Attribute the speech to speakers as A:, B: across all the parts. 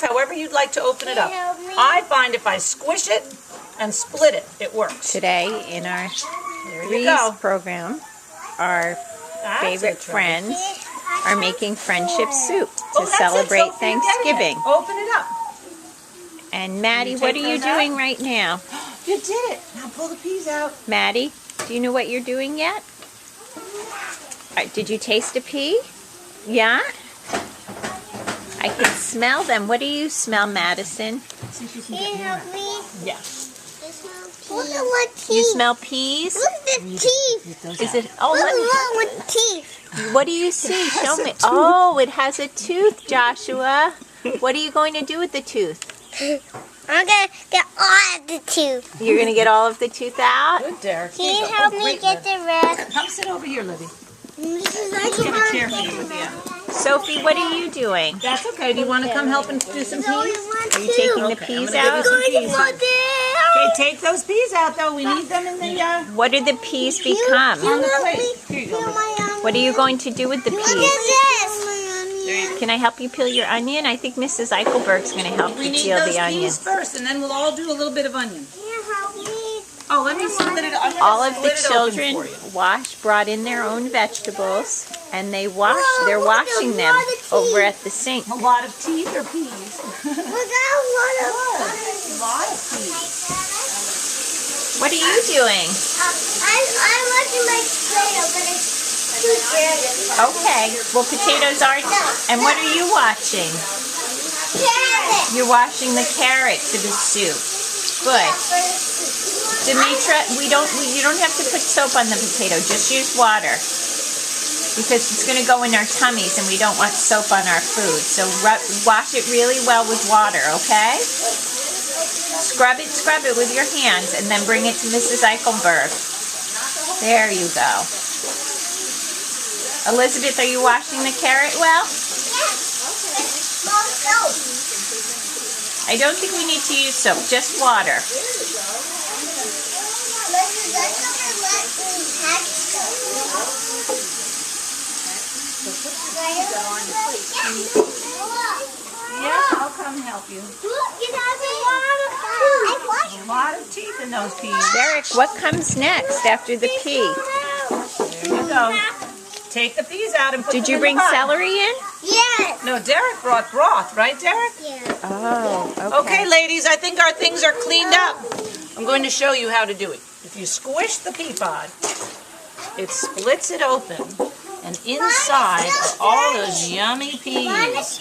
A: however you'd like to open it up. I find if I squish it and split it, it works.
B: Today in our Threes program, our favorite friends are making friendship soup to celebrate Thanksgiving.
A: Open it up.
B: And Maddie, what are you doing right now?
A: You did it. Now pull the peas out.
B: Maddie, do you know what you're doing yet? Did you taste a pea? Yeah? I can smell them. What do you smell, Madison?
C: Can you help me?
A: Yeah.
C: Look at what teeth.
B: You smell peas?
C: Look at the teeth.
B: Is it? Oh,
C: What's
B: let me.
C: wrong with teeth?
B: What do you see? Show me. Oh, it has a tooth, Joshua. What are you going to do with the tooth?
C: I'm going to get all of the tooth.
B: You're going to get all of the tooth out?
A: Good, Derek.
C: Can you help me get the rest?
A: Come sit over here, Libby.
C: Mrs.
A: Get a chair for you, Libby.
B: Sophie, what are you doing?
A: That's okay. Do you want to come help and do some peas?
B: Are you taking the peas out?
A: Okay, take those peas out, though. We need them in the
B: What do the peas become?
A: on the plate. Here you go.
B: What are you going to do with the
C: Look
B: peas?
C: at this.
B: Can I help you peel your onion? I think Mrs. Eichelberg's going to help
A: We
B: you
A: need
B: peel
A: those
B: the onion.
A: peas first, and then we'll all do a little bit of onion.
C: Can you help me?
A: Oh, let me split it. I'm
B: All
A: gonna
B: of the
A: split it open
B: children
A: for you.
B: brought in their own vegetables, and they're washing them over at the sink.
A: A lot of teeth or peas?
C: Look at a lot of
A: A lot of peas.
B: What are you doing?
C: I'm watching my potato, but it's too dirty.
B: Okay, well, potatoes are... And what are you watching?
C: Carrot.
B: You're washing the carrot for the soup. Good. Demetra, you don't have to put soap on the potato. Just use water. Because it's going to go in our tummies and we don't want soap on our food. So wash it really well with water, okay? Scrub it with your hands and then bring it to Mrs. Eichelberg. There you go. Elizabeth, are you washing the carrot well?
C: Yes. Mom, soap.
B: I don't think we need to use soap, just water. Yeah, I'll come help you. A lot of teeth in those peas. Derek, what comes next after the pea?
A: There you go. Take the peas out and put them
B: Did you
A: in
B: bring
A: the pot.
B: celery in?
C: Yes.
A: No, Derek brought broth, right, Derek?
C: Yeah.
B: Oh,
A: Okay, ladies, I think our things are cleaned up. I'm going to show you how to do it. If you squish the pea pod, it splits it open, and inside are all those yummy peas.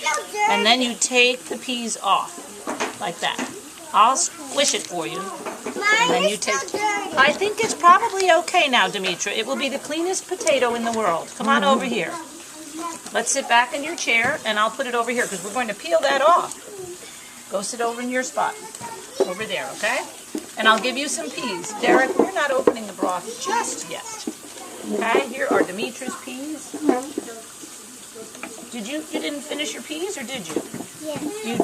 A: And then you take the peas off, like that. I'll squish it for you. And then you take... I think it's probably okay now, Demetra. It will be the cleanest potato in the world. Come on over here. Let's sit back in your chair, and I'll put it over here, because we're going to peel that off. Go sit over in your spot. Over there, okay? And I'll give you some peas. Derek, we're not opening the broth just yet. Okay, here are Demetra's peas. You didn't finish your peas, or did you?
C: Yes.
A: You